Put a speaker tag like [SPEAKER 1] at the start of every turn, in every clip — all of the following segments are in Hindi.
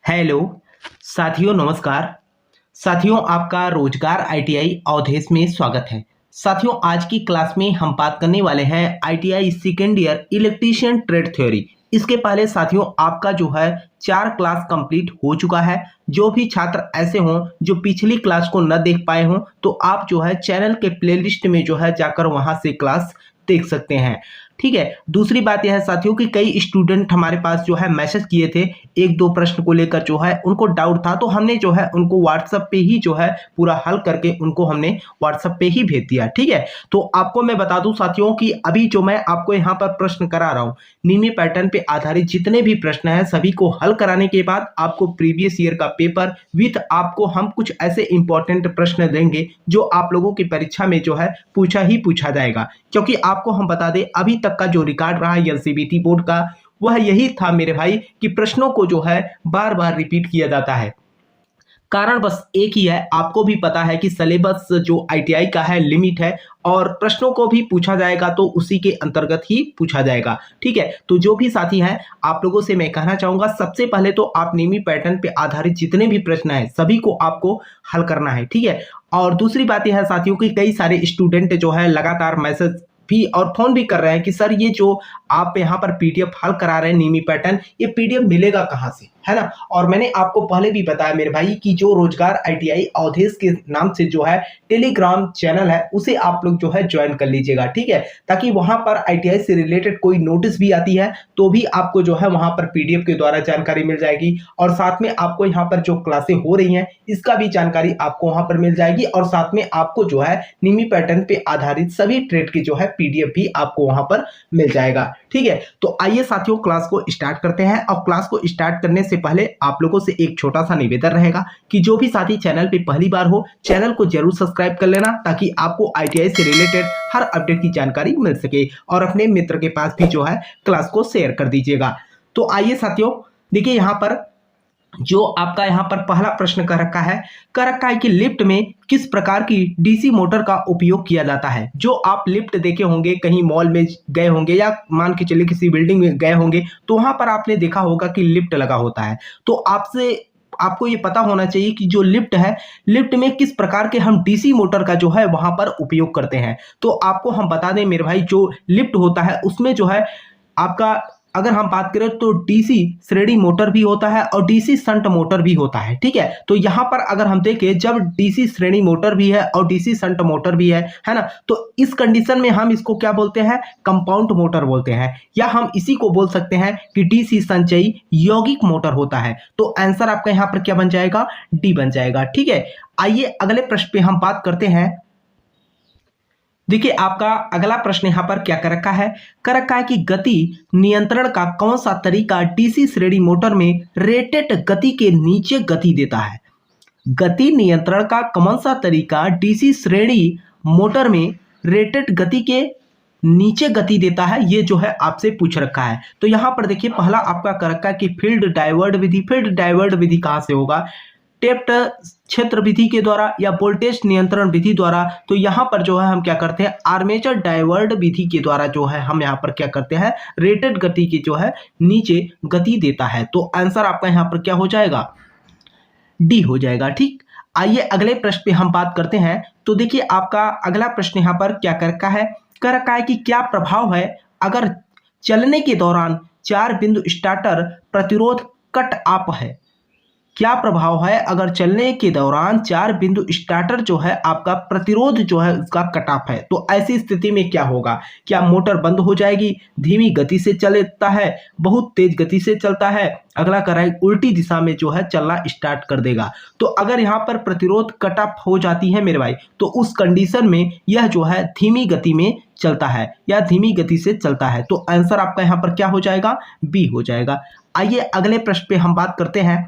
[SPEAKER 1] हेलो साथियों, नमस्कार। साथियों, आपका रोजगार आईटीआई अवधेश में स्वागत है। साथियों, आज की क्लास में हम बात करने वाले हैं ITI second year electrician trade theory. इसके पहले साथियों, आपका जो है 4 क्लास कंप्लीट हो चुका है। जो भी छात्र ऐसे हों जो पिछली क्लास को न देख पाए हों, तो आप जो है चैनल के प्लेलिस्ट में जो है जाकर वहां से क्लास देख सकते हैं। ठीक है। दूसरी बात यह है साथियों कि कई स्टूडेंट हमारे पास जो है मैसेज किए थे, एक दो प्रश्न को लेकर जो है उनको डाउट था, तो हमने जो है उनको व्हाट्सएप पे ही जो है पूरा हल करके उनको हमने व्हाट्सएप पे ही भेज दिया। ठीक है। तो आपको मैं बता दूं साथियों कि अभी जो मैं आपको यहाँ पर प्रश्न करा रहा हूँ, नीमी पैटर्न पे आधारित जितने भी प्रश्न हैं सभी को हल कराने के बाद आपको प्रीवियस ईयर का पेपर विथ आपको हम कुछ ऐसे इंपॉर्टेंट प्रश्न देंगे जो आप लोगों की परीक्षा में जो है पूछा जाएगा। क्योंकि आपको हम बता दें, अभी तक का जो रिकॉर्ड रहा है एलसीबीटी बोर्ड का, वह यही था मेरे भाई कि प्रश्नों को जो है बार बार रिपीट किया जाता है। कारण बस एक ही है, आपको भी पता है कि सिलेबस जो आईटीआई का है लिमिट है, और प्रश्नों को भी पूछा जाएगा तो उसी के अंतर्गत ही पूछा जाएगा। ठीक है। तो जो भी साथी हैं, आप लोगों से मैं कहना चाहूंगा, सबसे पहले तो आप नीमी पैटर्न पे आधारित जितने भी प्रश्न हैं सभी को आपको हल करना है। ठीक है। और दूसरी बात यह है साथियों कि कई सारे स्टूडेंट जो है लगातार मैसेज भी और फोन भी कर रहे हैं कि सर ये जो आप यहाँ पर पीडीएफ हल करा रहे हैं नीमी पैटर्न, ये पीडीएफ मिलेगा कहाँ से, है ना। और मैंने आपको पहले भी बताया मेरे भाई कि जो रोजगार आईटीआई अवधेश के नाम से जो है टेलीग्राम चैनल है, उसे आप लोग जो है ज्वाइन कर लीजिएगा। ठीक है। ताकि वहां पर आईटीआई से रिलेटेड कोई नोटिस भी आती है तो भी आपको जो है वहां पर पीडीएफ के द्वारा जानकारी मिल जाएगी, और साथ में आपको यहाँ पर जो क्लासें हो रही हैं इसका भी जानकारी आपको वहां पर मिल जाएगी, और साथ में आपको जो है नीमी पैटर्न पे आधारित सभी ट्रेड की जो है पीडीएफ भी आपको वहां पर मिल जाएगा। ठीक है। तो आइए साथियों, क्लास को स्टार्ट करते हैं। और क्लास को स्टार्ट करने से पहले आप लोगों से एक छोटा सा निवेदन रहेगा कि जो भी साथी चैनल पे पहली बार हो, चैनल को जरूर सब्सक्राइब कर लेना, ताकि आपको आईटीआई से रिलेटेड हर अपडेट की जानकारी मिल सके, और अपने मित्र के पास भी जो है क्लास को शेयर कर दीजिएगा। तो आइए साथियों, देखिए यहाँ पर जो आपका यहाँ पर पहला प्रश्न कर रखा है कि लिफ्ट में किस प्रकार की डीसी मोटर का उपयोग किया जाता है। जो आप लिफ्ट देखे होंगे, कहीं मॉल में गए होंगे या मान के चलिए किसी बिल्डिंग में गए होंगे, तो वहां पर आपने देखा होगा कि लिफ्ट लगा होता है। तो आपको ये पता होना चाहिए कि जो लिफ्ट है, लिफ्ट में किस प्रकार के हम डीसी मोटर का जो है वहां पर उपयोग करते हैं। तो आपको हम बता दें मेरे भाई, जो लिफ्ट होता है उसमें जो है आपका, अगर हम बात करें तो डीसी श्रेणी मोटर भी होता है और डीसी शंट मोटर भी होता है। ठीक है। तो यहां पर अगर हम देखें, जब डीसी श्रेणी मोटर भी है और डीसी शंट मोटर भी है ना, तो इस कंडीशन में हम इसको क्या बोलते हैं, कंपाउंड मोटर बोलते हैं, या हम इसी को बोल सकते हैं कि डीसी संचयी यौगिक मोटर होता है। तो आंसर आपका यहां पर क्या बन जाएगा, डी बन जाएगा। ठीक है। आइए अगले प्रश्न पे हम बात करते हैं। देखिए आपका अगला प्रश्न यहां पर क्या कर रखा है कि गति नियंत्रण का कौन सा तरीका डीसी श्रेणी मोटर में रेटेड गति के नीचे गति देता है। गति नियंत्रण का कौन सा तरीका डीसी श्रेणी मोटर में रेटेड गति के नीचे गति देता है, ये जो है आपसे पूछ रखा है। तो यहां पर देखिए पहला आपका कर रखा है कि फील्ड डाइवर्ट विधि। फील्ड डाइवर्ट विधि कहां से होगा, टेप्ड क्षेत्र विधि के द्वारा या वोल्टेज नियंत्रण विधि द्वारा। तो यहां पर जो है हम क्या करते हैं, आर्मेचर डाइवर्ट विधि के द्वारा जो है हम यहां पर क्या करते हैं, रेटेड गति की जो है नीचे गति देता है। तो आंसर आपका यहां पर क्या हो जाएगा, डी हो जाएगा। ठीक। आइए अगले प्रश्न पे हम बात करते हैं। तो देखिए आपका अगला प्रश्न यहां पर क्या कर रखा है कि क्या प्रभाव है अगर चलने के दौरान 4 बिंदु स्टार्टर प्रतिरोध कट ऑफ है। क्या प्रभाव है अगर चलने के दौरान 4 बिंदु स्टार्टर जो है आपका प्रतिरोध जो है उसका कट ऑफ है। तो ऐसी स्थिति में क्या होगा, क्या मोटर बंद हो जाएगी, धीमी गति से चलता है, बहुत तेज गति से चलता है, अगला कर रहा है उल्टी दिशा में जो है चलना स्टार्ट कर देगा। तो अगर यहाँ पर प्रतिरोध कट ऑफ हो जाती है मेरे भाई, तो उस कंडीशन में यह जो है धीमी गति में चलता है या धीमी गति से चलता है। तो आंसर आपका यहाँ पर क्या हो जाएगा, बी हो जाएगा। आइए अगले प्रश्न पे हम बात करते हैं।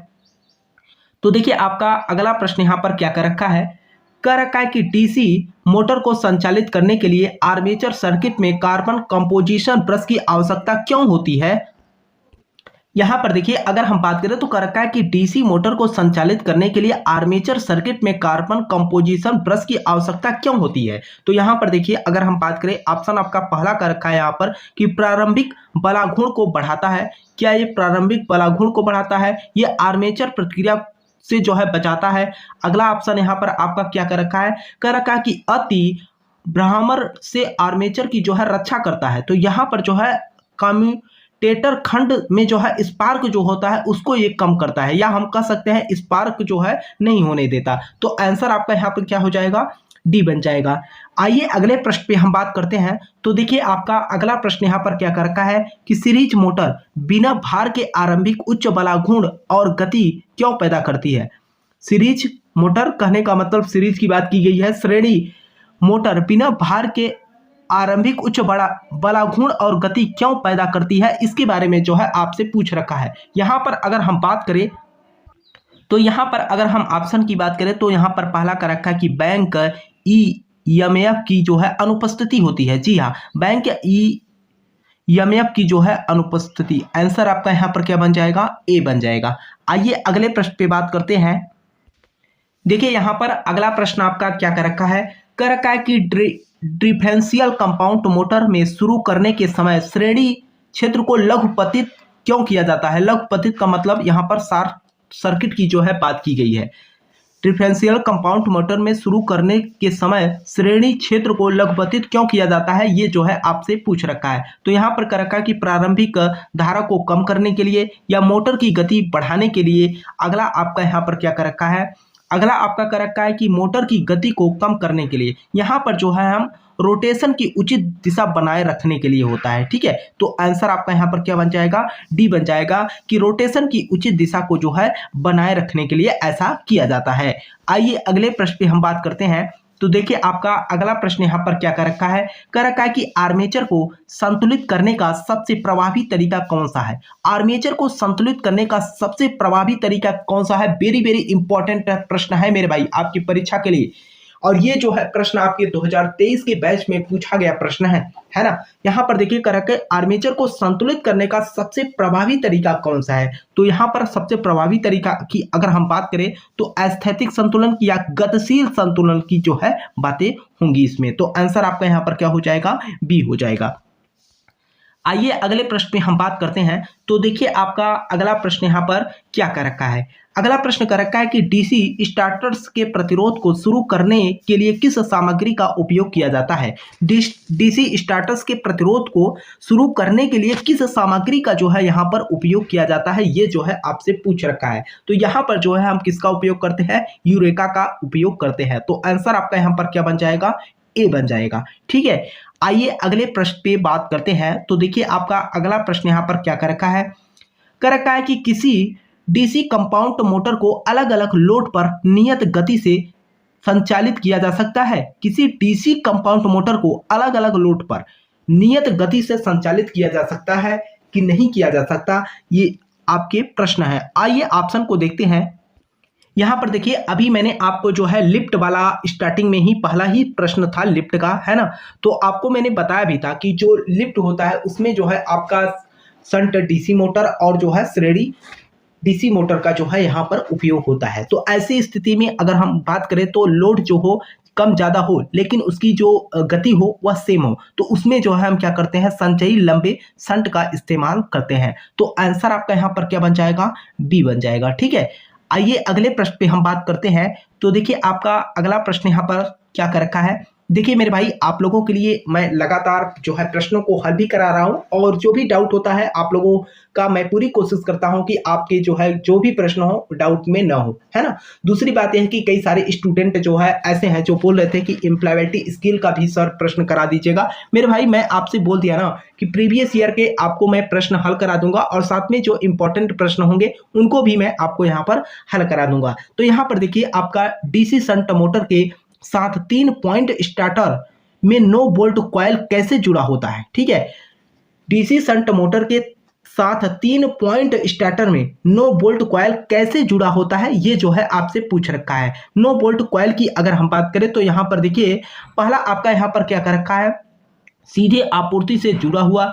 [SPEAKER 1] तो देखिए आपका अगला प्रश्न यहां पर क्या कर रखा है कि डीसी मोटर को संचालित करने के लिए आर्मेचर सर्किट में कार्बन कंपोजिशन ब्रश की आवश्यकता क्यों होती है। यहाँ पर देखिए अगर हम बात करें तो कर रखा है कि डीसी मोटर को संचालित करने के लिए आर्मेचर सर्किट में कार्बन कंपोजिशन ब्रश की आवश्यकता क्यों होती है। तो यहाँ पर देखिए अगर हम बात करें ऑप्शन आपका पहला कर रखा है यहाँ पर कि प्रारंभिक बलाघूर्ण को बढ़ाता है। क्या ये प्रारंभिक बलाघूर्ण को बढ़ाता है, ये आर्मेचर प्रतिक्रिया से जो है बचाता है। अगला ऑप्शन यहाँ पर आपका क्या कर रखा है, कर रखा है कि अति भ्रामर से आर्मेचर की जो है रक्षा करता है। तो यहाँ पर जो है कम्यूटेटर खंड में जो है स्पार्क जो होता है उसको ये कम करता है, या हम कह सकते हैं स्पार्क जो है नहीं होने देता। तो आंसर आपका यहाँ पर क्या हो जाएगा, डी बन जाएगा। आइए अगले प्रश्न पे हम बात करते हैं। तो देखिए आपका अगला प्रश्न यहाँ पर क्या कर रखा है कि सीरीज मोटर बिना भार के आरंभिक उच्च बलाघूर्ण और गति क्यों पैदा करती है। सीरीज मोटर कहने का मतलब सीरीज की बात की गई है, श्रेणी मोटर बिना भार के आरंभिक उच्च बलाघूर्ण और गति क्यों पैदा करती है, इसके बारे में जो है आपसे पूछ रखा है। यहाँ पर अगर हम बात करें तो यहाँ पर अगर हम ऑप्शन की बात करें तो यहाँ पर पहला कर रखा है कि बैंक ईएमएफ की जो है अनुपस्थिति होती है। जी हाँ, बैंक ईएमएफ की जो है अनुपस्थिति। आंसर आपका यहाँ पर क्या बन जाएगा, ए बन जाएगा। आइए अगले प्रश्न पे बात करते हैं। देखिए यहाँ पर अगला प्रश्न आपका क्या कर रखा है, कर रखा है कि डिफरेंशियल कंपाउंड मोटर में शुरू करने के समय श्रेणी क्षेत्र को लघुपतित क्यों किया जाता है। लघुपतित का मतलब यहाँ पर सर्किट की जो है बात की गई है। डिफरेंशियल कंपाउंड मोटर में शुरू करने के समय श्रेणी क्षेत्र को लघुपतित क्यों किया जाता है, ये जो है आपसे पूछ रखा है। तो यहाँ पर कर रखा है कि प्रारंभिक धारा को कम करने के लिए या मोटर की गति बढ़ाने के लिए। अगला आपका यहाँ पर क्या कर रखा है, अगला आपका कर रखा है कि मोटर की गति को कम करने के लिए। यहाँ पर जो है हम रोटेशन की उचित दिशा बनाए रखने के लिए होता है। ठीक है, तो आंसर आपका यहाँ पर क्या बन जाएगा, डी बन जाएगा कि रोटेशन की उचित दिशा को जो है बनाए रखने के लिए ऐसा किया जाता है। आइए अगले प्रश्न पे हम बात करते हैं। तो देखिए आपका अगला प्रश्न यहाँ पर क्या कर रखा है, कर रखा है कि आर्मेचर को संतुलित करने का सबसे प्रभावी तरीका कौन सा है। आर्मेचर को संतुलित करने का सबसे प्रभावी तरीका कौन सा है, वेरी वेरी इंपॉर्टेंट प्रश्न है मेरे भाई आपकी परीक्षा के लिए। और ये जो है प्रश्न आपके 2023 के बैच में पूछा गया प्रश्न है ना। यहाँ पर देखिए कर रखा है आर्मेचर को संतुलित करने का सबसे प्रभावी तरीका कौन सा है। तो यहाँ पर सबसे प्रभावी तरीका की अगर हम बात करें तो एस्थेटिक संतुलन की या गतिशील संतुलन की जो है बातें होंगी इसमें। तो आंसर आपका यहाँ पर क्या हो जाएगा, बी हो जाएगा। आइए अगले प्रश्न पे हम बात करते हैं। तो देखिए आपका अगला प्रश्न यहाँ पर क्या कर रखा है, अगला प्रश्न कर रखा है कि डीसी स्टार्टर्स के प्रतिरोध को शुरू करने के लिए किस सामग्री का उपयोग किया जाता है। डीसी स्टार्टर्स के प्रतिरोध को शुरू करने के लिए किस सामग्री का जो है यहाँ पर उपयोग किया जाता है, ये जो है आपसे पूछ रखा है। तो यहाँ पर जो है हम किसका उपयोग करते हैं, यूरेका का उपयोग करते हैं। तो आंसर आपका यहाँ पर क्या बन जाएगा, ए बन जाएगा। ठीक है, आइए अगले प्रश्न पे बात करते हैं। तो देखिए आपका अगला प्रश्न यहाँ पर क्या कर रखा है, कर रखा है कि किसी डीसी कंपाउंड मोटर को अलग अलग लोड पर नियत गति से संचालित किया जा सकता है। किसी डीसी कंपाउंड मोटर को अलग अलग लोड पर नियत गति से संचालित किया जा सकता है कि नहीं किया जा सकता, ये आपके प्रश्न है। आइए ऑप्शन को देखते हैं। यहाँ पर देखिए अभी मैंने आपको जो है लिफ्ट वाला स्टार्टिंग में ही पहला ही प्रश्न था लिफ्ट का, है ना। तो आपको मैंने बताया भी था कि जो लिफ्ट होता है उसमें जो है आपका शंट डीसी मोटर और जो है श्रेणी डीसी मोटर का जो है यहाँ पर उपयोग होता है। तो ऐसी स्थिति में अगर हम बात करें तो लोड जो हो कम ज़्यादा हो लेकिन उसकी जो गति हो वह सेम हो, तो उसमें जो है हम क्या करते हैं, संचयी लंबे शंट का इस्तेमाल करते हैं। तो आंसर आपका यहाँ पर क्या बन जाएगा, बी बन जाएगा। ठीक है, आइए अगले प्रश्न पे हम बात करते हैं। तो देखिए आपका अगला प्रश्न यहाँ पर क्या कर रखा है। देखिए मेरे भाई आप लोगों के लिए मैं लगातार जो है प्रश्नों को हल भी करा रहा हूँ और जो भी डाउट होता है आप लोगों का मैं पूरी कोशिश करता हूँ कि आपके जो है जो भी प्रश्न हो डाउट में ना हो, है ना। दूसरी बात यह है कि कई सारे स्टूडेंट जो है ऐसे हैं जो बोल रहे थे कि एम्प्लॉयबिलिटी स्किल का भी सर प्रश्न करा दीजिएगा। मेरे भाई मैं आपसे बोल दिया ना कि प्रीवियस ईयर के आपको मैं प्रश्न हल करा दूंगा और साथ में जो इंपॉर्टेंट प्रश्न होंगे उनको भी मैं आपको यहाँ पर हल करा दूंगा। तो यहाँ पर देखिए आपका डीसी शंट मोटर के साथ 3 पॉइंट स्टार्टर में नो बोल्ट कॉइल कैसे जुड़ा होता है। ठीक है, डीसी शंट मोटर के साथ 3 पॉइंट स्टार्टर में नो बोल्ट कॉइल कैसे जुड़ा होता है, ये जो है आपसे पूछ रखा है। नो बोल्ट कॉइल की अगर हम बात करें तो यहाँ पर देखिए पहला आपका यहाँ पर क्या कर रखा है, सीधे आपूर्ति से जुड़ा हुआ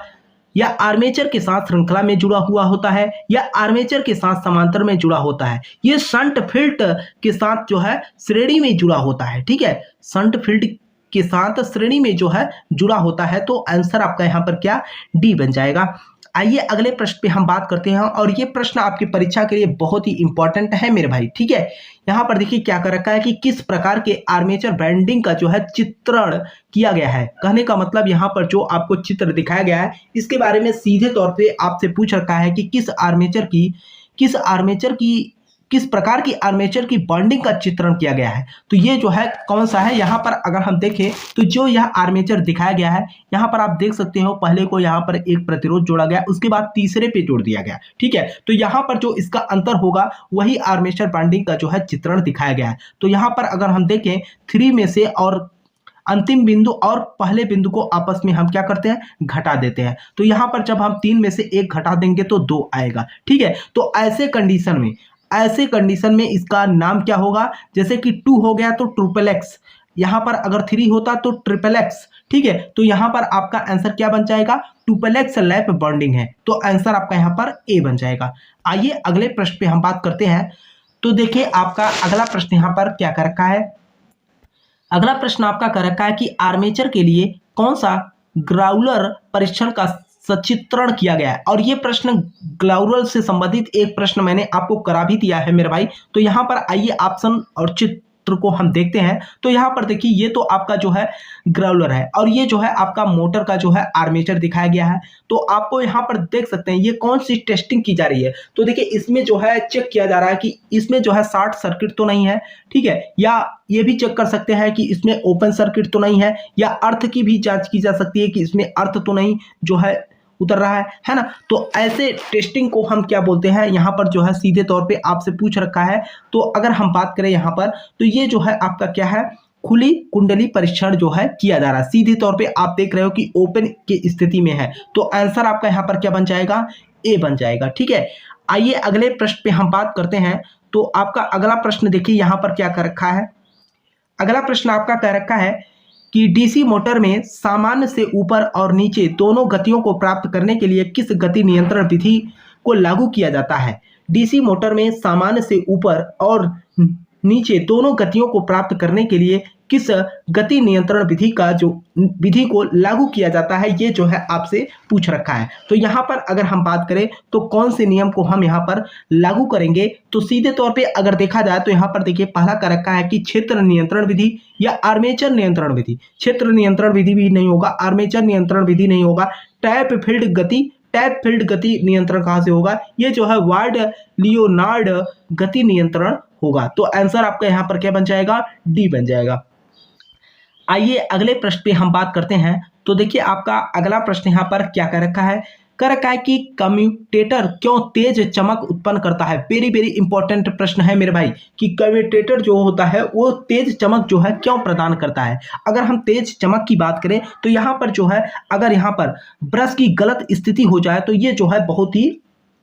[SPEAKER 1] या आर्मेचर के साथ श्रृंखला में जुड़ा हुआ होता है या आर्मेचर के साथ समांतर में जुड़ा होता है। ये शंट फील्ड के साथ जो है श्रेणी में जुड़ा होता है। ठीक है, शंट फील्ड के साथ श्रेणी में जो है जुड़ा होता है। तो आंसर आपका यहाँ पर क्या, डी बन जाएगा। आइए अगले प्रश्न पे हम बात करते हैं और ये प्रश्न आपकी परीक्षा के लिए बहुत ही इंपॉर्टेंट है मेरे भाई। ठीक है, यहाँ पर देखिए क्या कर रखा है कि किस प्रकार के आर्मेचर बैंडिंग का जो है चित्रण किया गया है। कहने का मतलब यहाँ पर जो आपको चित्र दिखाया गया है इसके बारे में सीधे तौर पे आपसे पूछ रखा है कि किस प्रकार की आर्मेचर की बॉन्डिंग का चित्रण किया गया है। तो ये जो है कौन सा है, यहाँ पर अगर हम देखें तो जो यह आर्मेचर दिखाया गया है यहाँ पर आप देख सकते हो पहले को यहाँ पर एक प्रतिरोध जोड़ा गया, उसके बाद तीसरे पे जोड़ दिया गया। ठीक है, तो यहाँ पर जो इसका अंतर होगा वही आर्मेचर बॉन्डिंग का जो है चित्रण दिखाया गया है। तो यहाँ पर अगर हम देखें 3 में से और अंतिम बिंदु और पहले बिंदु को आपस में हम क्या करते हैं, घटा देते हैं। तो यहाँ पर जब हम 3 में से 1 घटा देंगे तो 2 आएगा। ठीक है, तो ऐसे कंडीशन में इसका नाम क्या होगा, जैसे कि 2 हो गया तो ट्रिपल एक्स, यहाँ पर अगर 3 होता तो ट्रिपल एक्स। ठीक है, तो यहाँ पर आपका आंसर क्या बन जाएगा, ट्रिपल एक्स लैप बॉन्डिंग है। तो आंसर आपका यहाँ पर ए बन जाएगा। आइए अगले प्रश्न पे हम बात करते हैं। तो देखिए आपका अगला प्रश्न यहाँ पर क्या कर रखा है, अगला प्रश्न आपका कर रखा है कि आर्मेचर के लिए कौन सा ग्राउलर परीक्षण का सचित्रण किया गया है। और ये प्रश्न ग्लाउरल से संबंधित एक प्रश्न मैंने आपको करा भी दिया है मेरे भाई। तो यहाँ पर आइए ऑप्शन और चित्र को हम देखते हैं। तो यहाँ पर देखिए ये तो आपका जो है ग्राउलर है और ये जो है आपका मोटर का जो है आर्मेचर दिखाया गया है। तो आपको यहाँ पर देख सकते हैं ये कौन सी टेस्टिंग की जा रही है। तो देखिए इसमें जो है चेक किया जा रहा है कि इसमें जो है शॉर्ट सर्किट तो नहीं है। ठीक है, या ये भी चेक कर सकते हैं कि इसमें ओपन सर्किट तो नहीं है, या अर्थ की भी जांच की जा सकती है कि इसमें अर्थ तो नहीं जो है उतर रहा है ना। तो ऐसे टेस्टिंग को हम क्या बोलते हैं, यहाँ पर जो है सीधे तौर पे आपसे पूछ रखा है। तो अगर हम बात करें यहाँ पर तो ये जो है आपका क्या है, खुली कुंडली परीक्षण जो है किया जा रहा है। सीधे तौर पे आप देख रहे हो कि ओपन की स्थिति में है। तो आंसर आपका यहाँ पर क्या बन जाएगा, ए बन जाएगा। ठीक है, आइए अगले प्रश्न पे हम बात करते हैं। तो आपका अगला प्रश्न देखिए यहाँ पर क्या कर रखा है, अगला प्रश्न आपका कह रखा है कि डीसी मोटर में सामान्य से ऊपर और नीचे दोनों गतियों को प्राप्त करने के लिए किस गति नियंत्रण विधि को लागू किया जाता है। डीसी मोटर में सामान्य से ऊपर और नीचे दोनों गतियों को प्राप्त करने के लिए किस गति नियंत्रण विधि को लागू किया जाता है, ये जो है आपसे पूछ रखा है। तो यहाँ पर अगर हम बात करें तो कौन से नियम को हम यहाँ पर लागू करेंगे, तो सीधे तौर पे अगर देखा जाए तो यहाँ पर देखिए पहला कर रखा है कि क्षेत्र नियंत्रण विधि या आर्मेचर नियंत्रण विधि। क्षेत्र नियंत्रण विधि भी नहीं होगा, आर्मेचर नियंत्रण विधि नहीं होगा, टैप फील्ड गति नियंत्रण कहाँ से होगा, ये जो है वार्ड लियोनार्ड गति नियंत्रण होगा। तो आंसर आपका यहाँ पर क्या बन जाएगा, डी बन जाएगा। आइए अगले प्रश्न पे हम बात करते हैं। तो देखिए आपका अगला प्रश्न यहाँ पर क्या कर रखा है कि कम्यूटेटर क्यों तेज चमक उत्पन्न करता है। वेरी वेरी इंपॉर्टेंट प्रश्न है मेरे भाई कि कम्यूटेटर जो होता है वो तेज चमक जो है क्यों प्रदान करता है। अगर हम तेज चमक की बात करें तो यहाँ पर जो है अगर यहाँ पर ब्रश की गलत स्थिति हो जाए तो ये जो है बहुत ही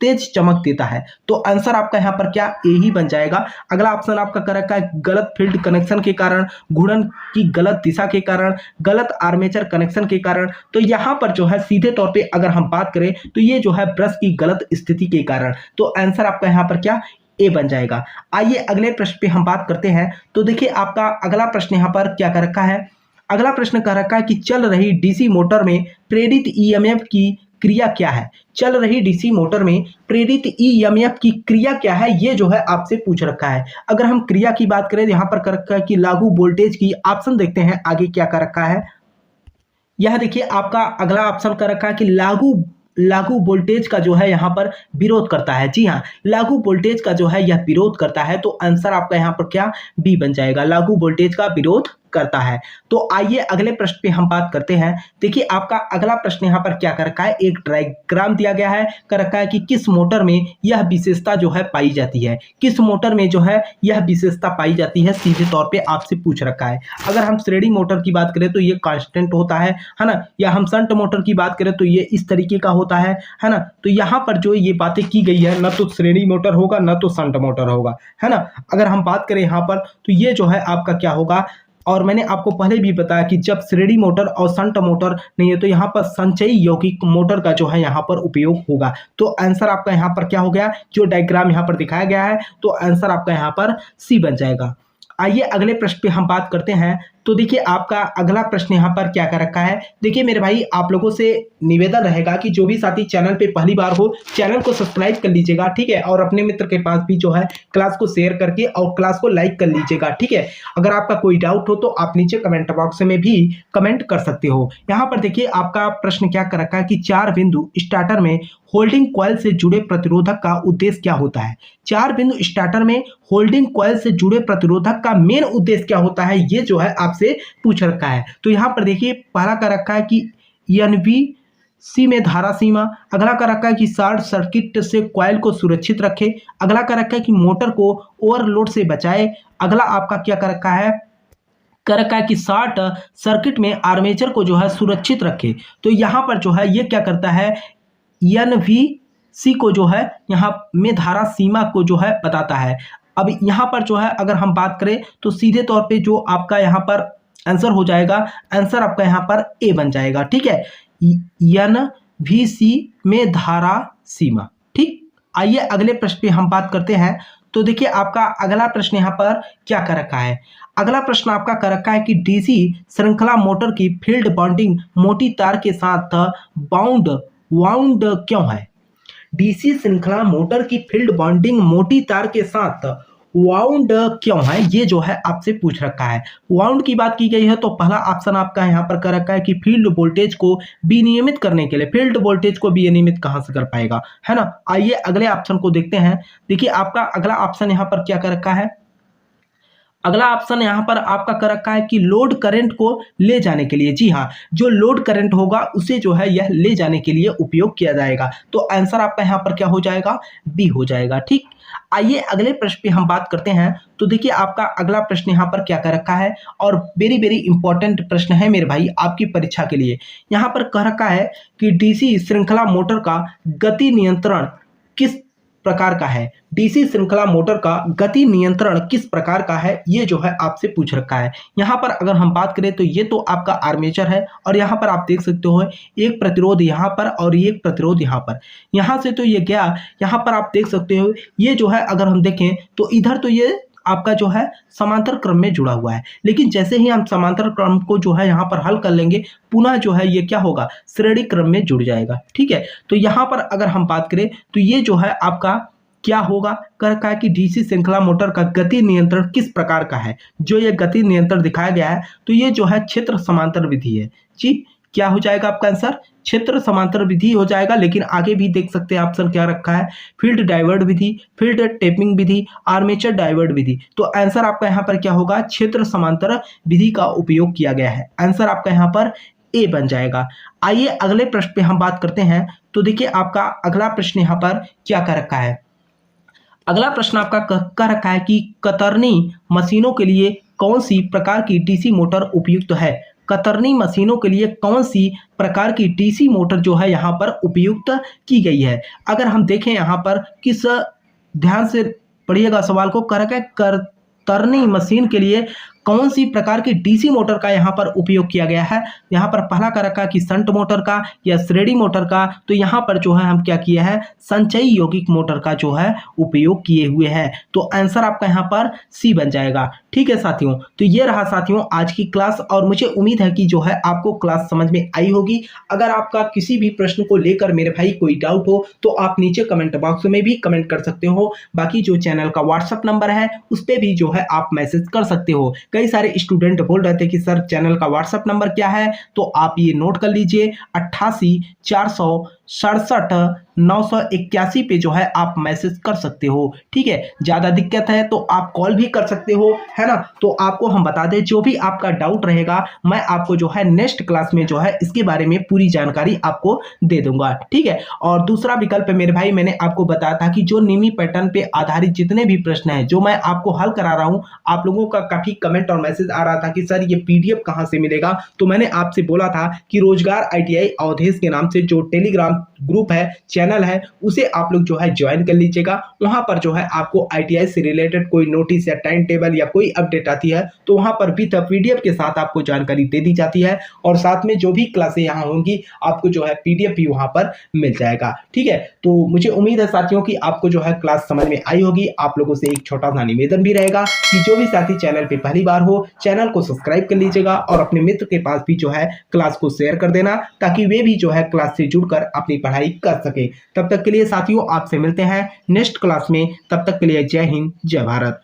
[SPEAKER 1] तेज चमक देता है। तो आंसर आपका यहाँ पर क्या, ए ही बन जाएगा। अगला ऑप्शन आपका कर रखा है गलत फील्ड कनेक्शन के कारण, घूर्णन की गलत दिशा के कारण, गलत आर्मेचर कनेक्शन के कारण। तो यहाँ पर जो है सीधे तौर पे अगर हम बात करें तो ये जो है ब्रश की गलत स्थिति के कारण। तो आंसर आपका यहाँ पर क्या, ए बन जाएगा। आइए अगले प्रश्न पे हम बात करते हैं। तो देखिए आपका अगला प्रश्न यहाँ पर क्या कर रखा है, अगला प्रश्न कर रखा है कि चल रही डीसी मोटर में प्रेरित ईएमएफ की क्रिया क्या है। चल रही डीसी मोटर में प्रेरित ईएमएफ की क्रिया क्या है, ये जो है आपसे पूछ रखा है। अगर हम क्रिया की बात करें तो यहाँ पर कर रखा है कि लागू वोल्टेज की। ऑप्शन देखते हैं आगे क्या कर रखा है। यह देखिए आपका अगला ऑप्शन कर रखा है कि लागू वोल्टेज का जो है यहाँ पर विरोध करता है। जी हाँ, लागू वोल्टेज का जो है यह विरोध करता है। तो आंसर आपका यहाँ पर क्या, बी बन जाएगा, लागू वोल्टेज का विरोध करता है। तो आइए अगले प्रश्न पे हम बात करते हैं। देखिए आपका अगला प्रश्न यहाँ पर क्या कर रखा है, एक डायग्राम दिया गया है, कर रखा है कि किस मोटर में यह विशेषता जो है पाई जाती है। किस मोटर में जो है यह विशेषता पाई जाती है, सीधे तौर पे आपसे पूछ रखा है। अगर हम श्रेणी मोटर की बात करें तो ये कांस्टेंट होता है ना, या हम शंट मोटर की बात करें तो ये इस तरीके का होता है ना। तो यहाँ पर जो ये बातें की गई है, ना तो श्रेणी मोटर होगा ना तो शंट मोटर होगा, है ना। अगर हम बात करें यहाँ पर तो ये जो है आपका क्या होगा, और मैंने आपको पहले भी बताया कि जब श्रेणी मोटर और शंट मोटर नहीं है तो यहाँ पर संचयी यौगिक मोटर का जो है यहाँ पर उपयोग होगा। तो आंसर आपका यहाँ पर क्या हो गया, जो डायग्राम यहाँ पर दिखाया गया है, तो आंसर आपका यहाँ पर सी बन जाएगा। आइए अगले प्रश्न पे हम बात करते हैं। तो देखिए आपका अगला प्रश्न यहाँ पर क्या कर रखा है। देखिए मेरे भाई, आप लोगों से निवेदन रहेगा कि जो भी साथी चैनल पे पहली बार हो, चैनल को सब्सक्राइब कर लीजिएगा, ठीक है, और अपने मित्र के पास भी जो है क्लास को शेयर करके और क्लास को लाइक कर लीजिएगा, ठीक है। अगर आपका कोई डाउट हो तो आप नीचे कमेंट बॉक्स में भी कमेंट कर सकते हो। यहाँ पर देखिए आपका प्रश्न क्या कर रखा है कि 4 बिंदु स्टार्टर में होल्डिंग कॉइल से जुड़े प्रतिरोधक का उद्देश्य क्या होता है। 4 बिंदु स्टार्टर में होल्डिंग कॉइल से जुड़े प्रतिरोधक का मेन उद्देश्य क्या होता है, ये जो है आपसे पूछ रखा है। तो यहाँ पर देखिए पहला कर रखा है कि एनवीसी में धारा सीमा, अगला कर रखा है कि शॉर्ट सर्किट से कॉइल को सुरक्षित रखे, अगला कर रखा है कि मोटर को ओवरलोड से बचाए, अगला आपका क्या कर रखा है कि शॉर्ट सर्किट में आर्मेचर को जो है सुरक्षित रखे। तो यहाँ पर जो है ये क्या करता है, एनवीसी को जो है यहाँ में धारा सीमा को जो है बताता है। अब यहाँ पर जो है अगर हम बात करें तो सीधे तौर पे जो आपका यहाँ पर आंसर हो जाएगा, आंसर आपका यहाँ पर ए बन जाएगा, ठीक है, एनवीसी में धारा सीमा। ठीक, आइए अगले प्रश्न पे हम बात करते हैं। तो देखिए आपका अगला प्रश्न यहाँ पर क्या कर रखा है। अगला प्रश्न आपका कर रखा है कि डीसी श्रृंखला मोटर की फील्ड बाउंडिंग मोटी तार के साथ वाउंड क्यों है। डीसी श्रृंखला मोटर की फील्ड बाउंडिंग मोटी तार के साथ वाउंड क्यों है, ये जो है आपसे पूछ रखा है। वाउंड की बात की गई है तो पहला ऑप्शन आपका यहाँ पर कर रखा है कि फील्ड वोल्टेज को विनियमित करने के लिए। फील्ड वोल्टेज को विनियमित कहाँ से कर पाएगा, है ना। आइए अगले ऑप्शन को देखते हैं। देखिए आपका अगला ऑप्शन यहाँ पर क्या कर रखा है। अगला ऑप्शन यहाँ पर आपका कर रखा है कि लोड करंट को ले जाने के लिए। जी हाँ, जो लोड करंट होगा उसे जो है यह ले जाने के लिए उपयोग किया जाएगा। तो आंसर आपका यहाँ पर क्या हो जाएगा, बी हो जाएगा। ठीक, आइए अगले प्रश्न पे हम बात करते हैं। तो देखिए आपका अगला प्रश्न यहाँ पर क्या कर रखा है और वेरी वेरी इंपॉर्टेंट प्रश्न है मेरे भाई आपकी परीक्षा के लिए। यहाँ पर कह रखा है कि डीसी श्रृंखला मोटर का गति नियंत्रण किस प्रकार का है। डीसी श्रृंखला मोटर का गति नियंत्रण किस प्रकार का है, ये जो है आपसे पूछ रखा है। यहाँ पर अगर हम बात करें तो ये तो आपका आर्मेचर है और यहाँ पर आप देख सकते हो एक प्रतिरोध यहाँ पर और एक प्रतिरोध यहाँ पर। यहाँ से तो ये गया, यहाँ पर आप देख सकते हो ये जो है अगर हम देखें तो इधर तो ये आपका जो है समांतर क्रम में जुड़ा हुआ है, लेकिन जैसे ही हम समांतर क्रम को जो है यहाँ पर हल कर लेंगे पुनः जो है ये क्या होगा, श्रेणी क्रम में जुड़ जाएगा। ठीक है, तो यहाँ पर अगर हम बात करें तो ये जो है आपका क्या होगा, कर रखा है कि डीसी श्रृंखला मोटर का गति नियंत्रण किस प्रकार का है। जो ये गति नियंत्रण दिखाया गया है तो ये जो है क्षेत्र समांतर विधि है। जी, क्या हो जाएगा आपका आंसर, क्षेत्र समांतर विधि हो जाएगा। लेकिन आगे भी देख सकते हैं ऑप्शन क्या रखा है, फील्ड डाइवर्ट विधि, फील्ड टेपिंग विधि, आर्मेचर डाइवर्ट विधि। तो आंसर आपका यहाँ पर क्या होगा, क्षेत्र समांतर विधि का उपयोग किया गया है। आंसर आपका यहाँ पर ए बन जाएगा। आइए अगले प्रश्न पे हम बात करते हैं। तो देखिए आपका अगला प्रश्न यहाँ पर क्या कर रखा है। अगला प्रश्न आपका कह रखा है कि कतरनी मशीनों के लिए कौन सी प्रकार की डीसी मोटर उपयुक्त है। कतरनी मशीनों के लिए कौन सी प्रकार की डीसी मोटर जो है यहाँ पर उपयुक्त की गई है। अगर हम देखें यहाँ पर किस, ध्यान से पढ़िएगा सवाल को, कह रखा है कतरनी मशीन के लिए कौन सी प्रकार की डीसी मोटर का यहाँ पर उपयोग किया गया है। यहाँ पर पहला कर रखा कि शंट मोटर का या श्रेणी मोटर का। तो यहाँ पर जो है हम क्या किया है, संचयी यौगिक मोटर का जो है उपयोग किए हुए हैं। तो आंसर आपका यहाँ पर सी बन जाएगा। ठीक है साथियों, तो ये रहा साथियों आज की क्लास और मुझे उम्मीद है कि जो है आपको क्लास समझ में आई होगी। अगर आपका किसी भी प्रश्न को लेकर मेरे भाई कोई डाउट हो तो आप नीचे कमेंट बॉक्स में भी कमेंट कर सकते हो। बाकी जो चैनल का व्हाट्सएप नंबर है उस पर भी जो है आप मैसेज कर सकते हो। कई सारे स्टूडेंट बोल रहे थे कि सर चैनल का व्हाट्सएप नंबर क्या है, तो आप ये नोट कर लीजिए 88 467 981 पे जो है आप मैसेज कर सकते हो। ठीक है, ज़्यादा दिक्कत है तो आप कॉल भी कर सकते हो, है ना। तो आपको हम बता दें जो भी आपका डाउट रहेगा मैं आपको जो है नेक्स्ट क्लास में जो है इसके बारे में पूरी जानकारी आपको दे दूंगा। ठीक है, और दूसरा विकल्प मेरे भाई मैंने आपको बताया था कि जो निमी पैटर्न पे आधारित जितने भी प्रश्न हैं जो मैं आपको हल करा रहा हूँ, आप लोगों का काफ़ी कमेंट और मैसेज आ रहा था कि सर ये PDF कहाँ से मिलेगा। तो मैंने आपसे बोला था कि रोजगार ITI अवधेश के नाम से जो टेलीग्राम ग्रुप है, चैनल है, उसे आप लोग जो है ज्वाइन कर लीजिएगा। वहाँ पर जो है आपको आईटीआई से रिलेटेड कोई नोटिस या टाइम टेबल या कोई अपडेट आती है तो वहाँ पर भी पीडीएफ के साथ आपको जानकारी दे दी जाती है और साथ में जो भी क्लासें यहाँ होंगी आपको जो है पीडीएफ भी वहाँ पर मिल जाएगा। ठीक है, तो मुझे उम्मीद है साथियों कि आपको जो है क्लास समझ में आई होगी। आप लोगों से एक छोटा सा निवेदन भी रहेगा कि जो भी साथी चैनल पे पहली बार हो, चैनल को सब्सक्राइब कर लीजिएगा और अपने मित्र के पास भी जो है क्लास को शेयर कर देना ताकि वे भी जो है क्लास से जुड़कर अपनी पढ़ाई कर सके। तब तक के लिए साथियों आपसे मिलते हैं नेक्स्ट क्लास में। तब तक के लिए जय हिंद, जय भारत।